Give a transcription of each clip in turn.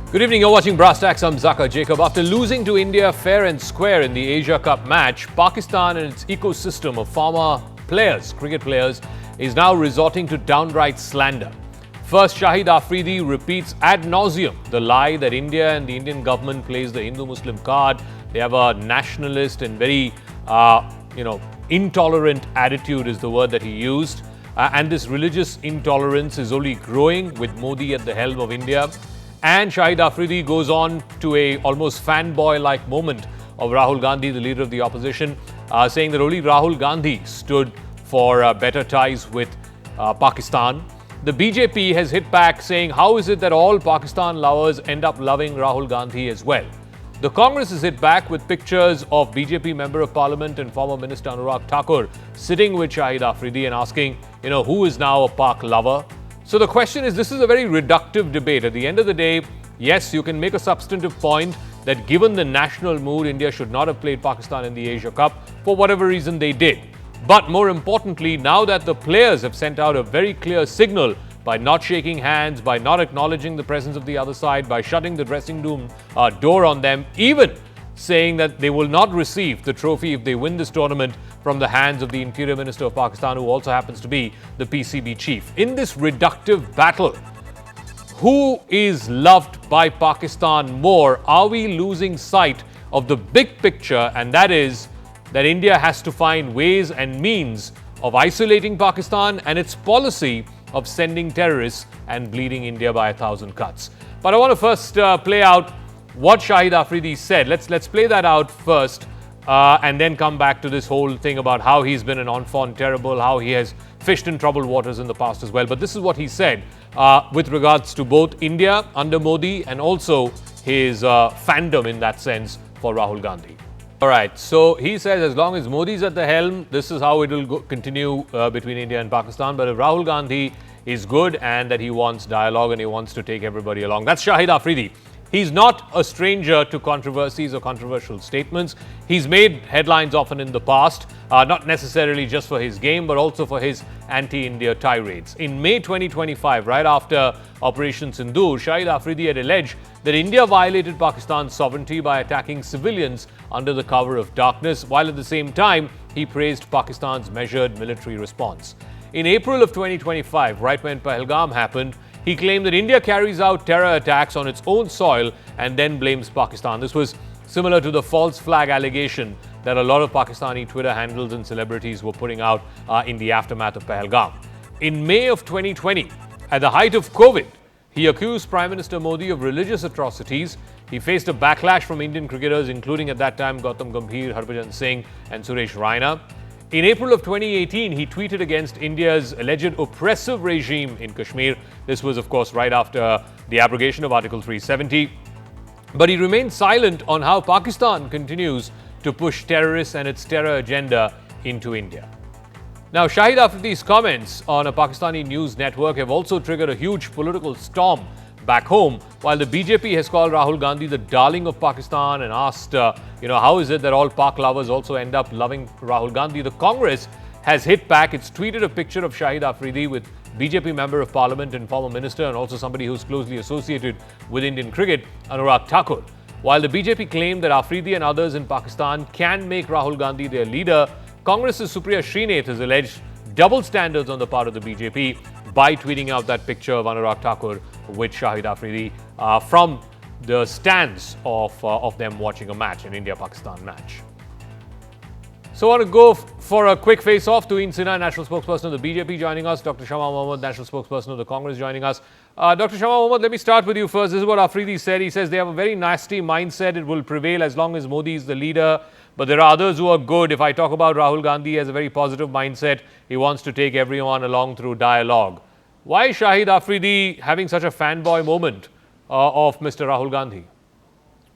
Good evening, you're watching Brass Tacks. I'm Zaka Jacob. After losing to India fair and square in the Asia Cup match, Pakistan and its ecosystem of former players, cricket players, is now resorting to downright slander. First, Shahid Afridi repeats ad nauseum the lie that India and the Indian government plays the Hindu-Muslim card. They have a nationalist and very, intolerant attitude is the word that he used. And this religious intolerance is only growing with Modi at the helm of India. And Shahid Afridi goes on to a almost fanboy-like moment of Rahul Gandhi, the leader of the opposition, saying that only Rahul Gandhi stood for better ties with Pakistan. The BJP has hit back saying, how is it that all Pakistan lovers end up loving Rahul Gandhi as well? The Congress has hit back with pictures of BJP Member of Parliament and former Minister Anurag Thakur sitting with Shahid Afridi and asking, who is now a Pak lover? So the question is, this is a very reductive debate. At the end of the day, yes, you can make a substantive point that given the national mood, India should not have played Pakistan in the Asia Cup for whatever reason they did. But more importantly, now that the players have sent out a very clear signal by not shaking hands, by not acknowledging the presence of the other side, by shutting the dressing room door on them, even saying that they will not receive the trophy if they win this tournament from the hands of the Interior Minister of Pakistan, who also happens to be the PCB chief. In this reductive battle, who is loved by Pakistan more? Are we losing sight of the big picture? And that is that India has to find ways and means of isolating Pakistan and its policy of sending terrorists and bleeding India by 1,000 cuts. But I want to first play out what Shahid Afridi said. Let's play that out first and then come back to this whole thing about how he's been an enfant terrible, how he has fished in troubled waters in the past as well. But this is what he said with regards to both India under Modi and also his fandom in that sense for Rahul Gandhi. All right, so he says as long as Modi's at the helm, this is how it will continue between India and Pakistan. But if Rahul Gandhi is good and that he wants dialogue and he wants to take everybody along, that's Shahid Afridi. He's not a stranger to controversies or controversial statements. He's made headlines often in the past, not necessarily just for his game, but also for his anti-India tirades. In May 2025, right after Operation Sindoor, Shahid Afridi had alleged that India violated Pakistan's sovereignty by attacking civilians under the cover of darkness, while at the same time, he praised Pakistan's measured military response. In April of 2025, right when Pahalgam happened, he claimed that India carries out terror attacks on its own soil and then blames Pakistan. This was similar to the false flag allegation that a lot of Pakistani Twitter handles and celebrities were putting out in the aftermath of Pahalgam. In May of 2020, at the height of COVID, he accused Prime Minister Modi of religious atrocities. He faced a backlash from Indian cricketers, including at that time Gautam Gambhir, Harbhajan Singh and Suresh Raina. In April of 2018, he tweeted against India's alleged oppressive regime in Kashmir. This was, of course, right after the abrogation of Article 370. But he remained silent on how Pakistan continues to push terrorists and its terror agenda into India. Now, Shahid Afridi's comments on a Pakistani news network have also triggered a huge political storm back home, while the BJP has called Rahul Gandhi the darling of Pakistan and asked, how is it that all Pak lovers also end up loving Rahul Gandhi? The Congress has hit back. It's tweeted a picture of Shahid Afridi with BJP Member of Parliament and former Minister and also somebody who's closely associated with Indian cricket, Anurag Thakur. While the BJP claimed that Afridi and others in Pakistan can make Rahul Gandhi their leader, Congress's Supriya Srinath has alleged double standards on the part of the BJP by tweeting out that picture of Anurag Thakur with Shahid Afridi from the stands of them watching a match, an India-Pakistan match. So I want to go for a quick face-off. Tuhin Sinha, National Spokesperson of the BJP, joining us. Dr. Shama Mohammad, National Spokesperson of the Congress, joining us. Dr. Shama Mohammad, let me start with you first. This is what Afridi said. He says they have a very nasty mindset. It will prevail as long as Modi is the leader. But there are others who are good. If I talk about Rahul Gandhi, he has a very positive mindset. He wants to take everyone along through dialogue. Why is Shahid Afridi having such a fanboy moment of Mr. Rahul Gandhi?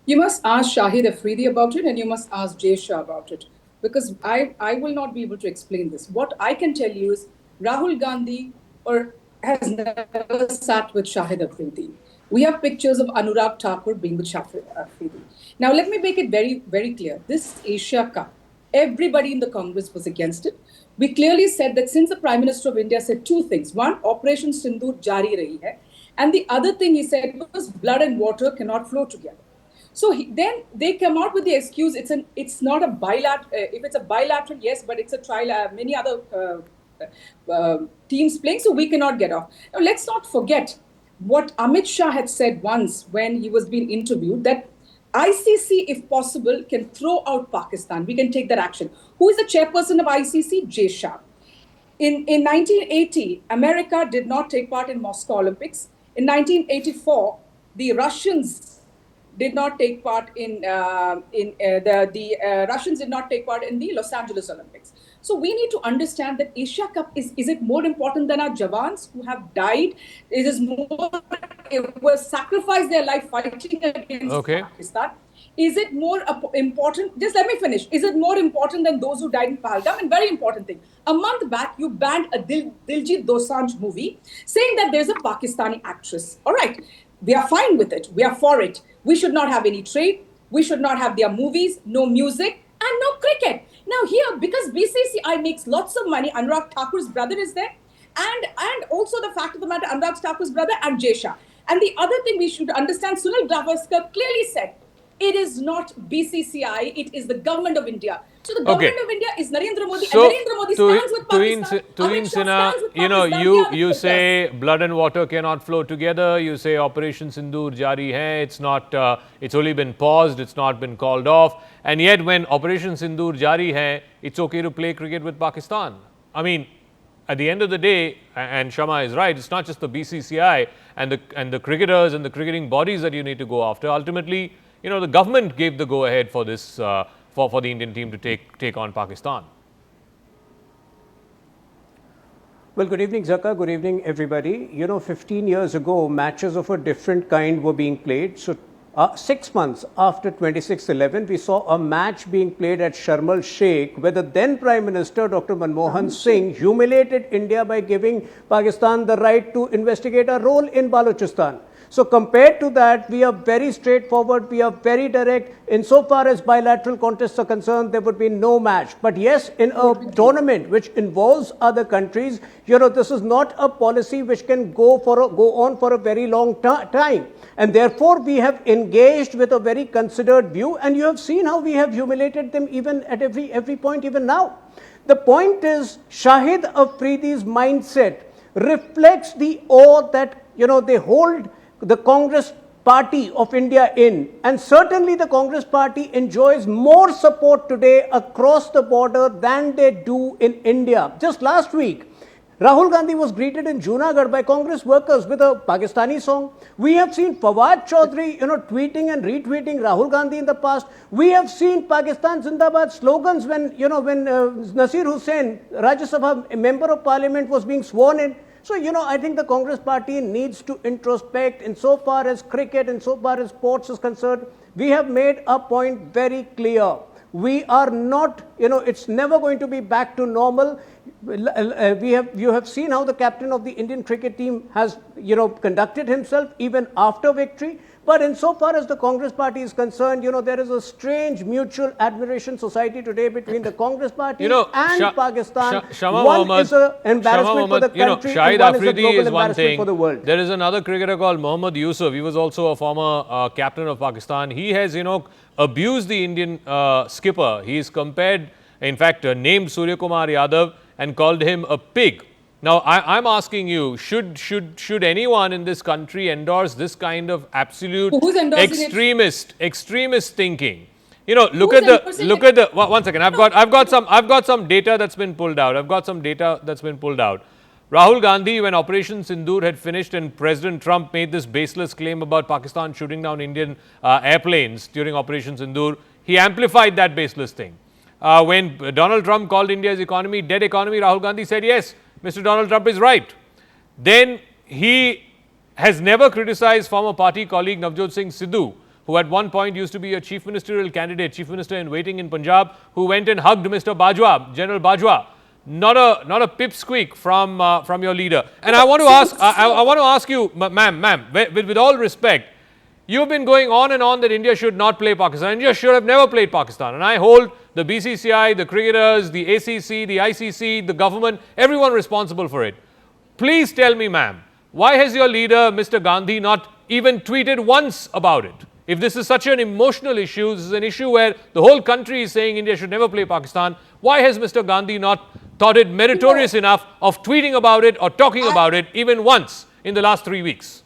You must ask Shahid Afridi about it and you must ask Jay Shah about it. Because I will not be able to explain this. What I can tell you is Rahul Gandhi has never sat with Shahid Afridi. We have pictures of Anurag Thakur being with Shahid Afridi. Now, let me make it very, very clear. This Asia Cup, everybody in the Congress was against it. We clearly said that since the Prime Minister of India said two things. One, Operation Sindoor jari rahi hai. And the other thing he said was blood and water cannot flow together. So then they come out with the excuse it's not a bilateral. If it's a bilateral, yes, but it's a trilateral. Many other teams playing, so we cannot get off. Now let's not forget what Amit Shah had said once when he was being interviewed, that ICC, if possible, can throw out Pakistan. We can take that action. Who is the chairperson of ICC? Jay Shah. In 1980, America did not take part in Moscow Olympics. In 1984, the Russians did not take part in the Russians did not take part in the Los Angeles Olympics. So we need to understand that Asia Cup is it more important than our Jawans who have died? It is more, it was sacrificed their life fighting against Pakistan. Is it more important? Just let me finish. Is it more important than those who died in Pahalgam? And very important thing. A month back, you banned a Diljit Dosanjh movie saying that there's a Pakistani actress. All right. We are fine with it. We are for it. We should not have any trade. We should not have their movies, no music, and no cricket. Now here, because BCCI makes lots of money, Anurag Thakur's brother is there, and also the fact of the matter, Anurag Thakur's brother and Jay Shah. And the other thing we should understand, Sunil Gavaskar clearly said, it is not BCCI, it is the government of India. So the government of India is Narendra Modi, and Narendra Modi stands with Pakistan. Tuhin Sinha, you know, you say blood and water cannot flow together. You say Operation Sindoor jari hai. It's not. It's only been paused. It's not been called off. And yet, when Operation Sindoor jari hai, it's okay to play cricket with Pakistan. I mean, at the end of the day, and Shama is right, it's not just the BCCI and the cricketers and the cricketing bodies that you need to go after. Ultimately, you know, the government gave the go ahead for this. For the Indian team to take on Pakistan. Well, good evening, Zaka. Good evening, everybody. You know, 15 years ago, matches of a different kind were being played. So, 6 months after 26/11, we saw a match being played at Sharm el Sheikh, where the then Prime Minister, Dr. Manmohan Singh, humiliated India by giving Pakistan the right to investigate a role in Balochistan. So compared to that, we are very straightforward, we are very direct. Insofar as bilateral contests are concerned, there would be no match. But yes, in a tournament which involves other countries, you know, this is not a policy which can go on for a very long time. And therefore, we have engaged with a very considered view, and you have seen how we have humiliated them even at every point, even now. The point is, Shahid Afridi's mindset reflects the awe that, you know, they hold the Congress Party of India in, and certainly the Congress Party enjoys more support today across the border than they do in India. Just last week, Rahul Gandhi was greeted in Junagadh by Congress workers with a Pakistani song. We have seen Fawad Chaudhry, you know, tweeting and retweeting Rahul Gandhi in the past. We have seen Pakistan Zindabad slogans when, you know, when Nasir Hussain, Rajya Sabha member of parliament, was being sworn in. So, you know, I think the Congress Party needs to introspect insofar as cricket, insofar as sports is concerned. We have made a point very clear. We are not, you know, it's never going to be back to normal. You have seen how the captain of the Indian cricket team has, you know, conducted himself even after victory. But insofar as the Congress Party is concerned, you know, there is a strange mutual admiration society today between the Congress Party and Pakistan. One is an embarrassment for the country, Shahid and one is a Afridi global is one embarrassment thing. for the world. There is another cricketer called Mohammad Yusuf. He was also a former captain of Pakistan. He has, you know, abused the Indian skipper. He is compared, in fact, named Surya Kumar Yadav and called him a pig. Now, I'm asking you, should anyone in this country endorse this kind of absolute extremist thinking? You know, look at the one second. I've got some data that's been pulled out. Rahul Gandhi, when Operation Sindoor had finished and President Trump made this baseless claim about Pakistan shooting down Indian airplanes during Operation Sindoor, he amplified that baseless thing. When Donald Trump called India's economy dead economy, Rahul Gandhi said, yes, Mr. Donald Trump is right. Then he has never criticized former party colleague Navjot Singh Sidhu, who at one point used to be a chief ministerial candidate, chief minister in waiting in Punjab, who went and hugged Mr. Bajwa, General Bajwa. Not a pipsqueak from your leader. And I want to ask you, ma'am, with all respect, you've been going on and on that India should not play Pakistan. India should have never played Pakistan. And I hold the BCCI, the cricketers, the ACC, the ICC, the government, everyone responsible for it. Please tell me, ma'am, Why has your leader, Mr. Gandhi, not even tweeted once about it? If this is such an emotional issue, this is an issue where the whole country is saying India should never play Pakistan, why has Mr. Gandhi not thought it meritorious enough of tweeting about it or talking about it even once in the last 3 weeks?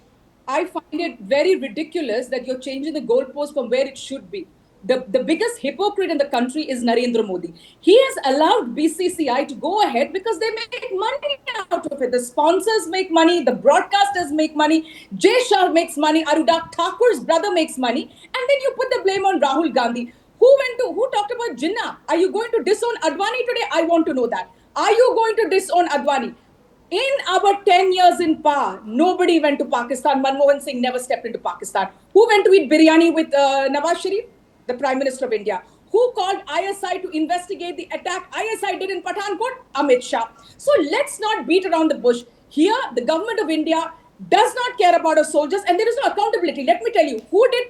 I find it very ridiculous that you're changing the goalpost from where it should be. The biggest hypocrite in the country is Narendra Modi. He has allowed BCCI to go ahead because they make money out of it. The sponsors make money, the broadcasters make money, Jay Shah makes money, Arudhak Thakur's brother makes money, and then you put the blame on Rahul Gandhi. Who talked about Jinnah? Are you going to disown Advani today? I want to know that. Are you going to disown Advani? In our 10 years in power, nobody went to Pakistan. Manmohan Singh never stepped into Pakistan. Who went to eat biryani with Nawaz Sharif? The Prime Minister of India. Who called ISI to investigate the attack ISI did in Pathankot? Amit Shah. So let's not beat around the bush. Here, the government of India does not care about our soldiers and there is no accountability. Let me tell you, who did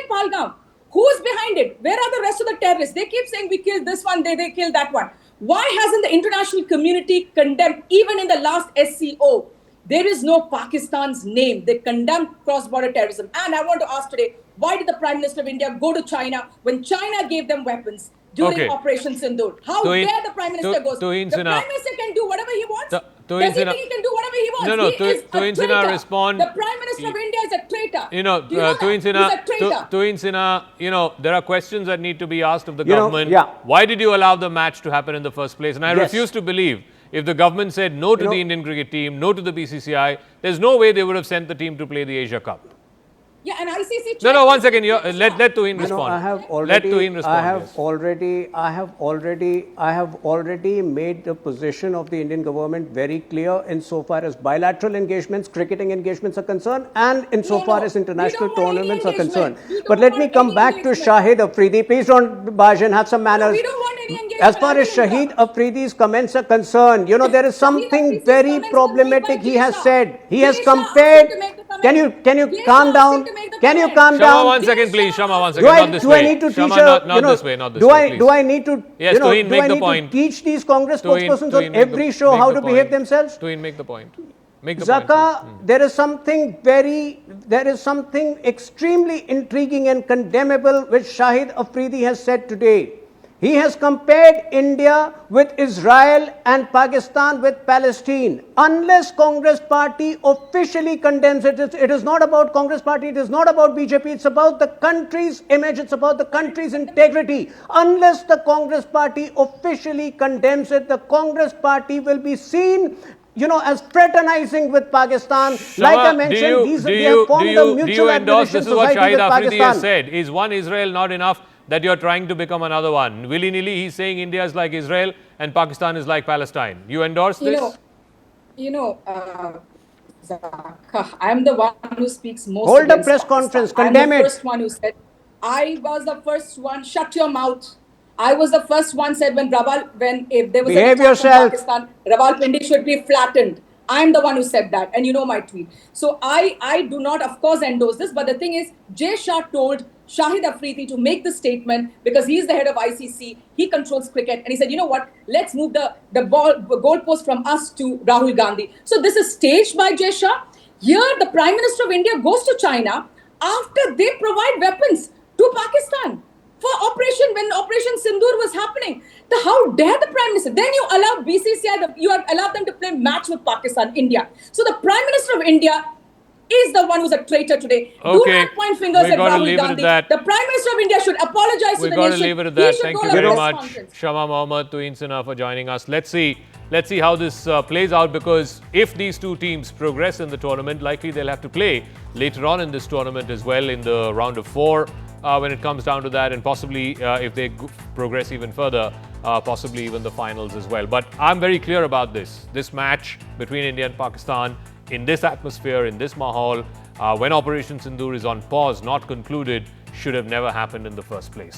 Pahalgam? Who's behind it? Where are the rest of the terrorists? They keep saying we killed this one, they killed that one. Why hasn't the international community condemned, even in the last SCO? There is no Pakistan's name. They condemned cross-border terrorism. And I want to ask today, why did the Prime Minister of India go to China when China gave them weapons during Operation Sindoor? How dare the Prime Minister go? The Prime Minister can do whatever he wants. Does he think he can do whatever he wants? No, he is a traitor. respond. The Prime Minister of India is a traitor. Tuhin Sinha, there are questions that need to be asked of the government. Why did you allow the match to happen in the first place? And I refuse to believe if the government said no to the Indian cricket team, no to the BCCI, there's no way they would have sent the team to play the Asia Cup. Yeah, and ICC. No, 1 second. Let Tuhin respond. Let Tuhin respond. I have already made the position of the Indian government very clear insofar as bilateral engagements, cricketing engagements are concerned, and insofar as international tournaments are concerned. But let me come back to Shahid Afridi. Please don't barge in, have some manners. We don't want any engagement. As far as Shahid Afridi's comments are concerned, there is something very problematic he has said. He has compared. Can you calm down? Can you calm down? Shama, 1 second, please. Shama, 1 second. Not this way. Do I need to teach not this way. Not this way. Do I need to? Yes, Tuhin, do I make the need point. to teach these Congress spokespersons on every show how to behave themselves? Tuhin, make the point. Zaka, there is something extremely intriguing and condemnable which Shahid Afridi has said today. He has compared India with Israel and Pakistan with Palestine. Unless Congress Party officially condemns it, it is not about Congress Party, it is not about BJP, it's about the country's image, it's about the country's integrity. Unless the Congress Party officially condemns it, the Congress Party will be seen as fraternizing with Pakistan. Shama, like I mentioned, they have formed a mutual admiration society with Pakistan. This is what Shahid Afridi has said. Is one Israel not enough that you're trying to become another one? Willy-nilly, he's saying India is like Israel and Pakistan is like Palestine. You endorse this? I'm the one who speaks most. Hold a press conference, condemn it. I'm the first one who said, I was the first one, shut your mouth. I was the first one said if there was Behave an attack yourself. in Pakistan, Rawalpindi should be flattened. I'm the one who said that, and you know my tweet. So I do not, of course, endorse this. But the thing is, Jay Shah told Shahid Afridi to make the statement because he's the head of ICC. He controls cricket, and he said, you know what? Let's move the goalpost from us to Rahul Gandhi. So this is staged by Jay Shah. Here, the Prime Minister of India goes to China after they provide weapons to Pakistan for when Operation Sindoor was happening. How dare the Prime Minister? Then you allow BCCI, you have allowed them to play match with Pakistan, India. So the Prime Minister of India is the one who's a traitor today. Do not point fingers at Rahul Gandhi. The Prime Minister of India should apologize to the nation. We've got to leave it at that. Thank you very much, Shama Mohammed, Tuhin Sinha, for joining us. Let's see how this plays out, because if these two teams progress in the tournament, likely they'll have to play later on in this tournament as well in the round of 4 when it comes down to that, and possibly if they progress even further, possibly even the finals as well. But I'm very clear about this match between India and Pakistan in this atmosphere, in this mahal, when Operation Sindoor is on pause, not concluded, should have never happened in the first place.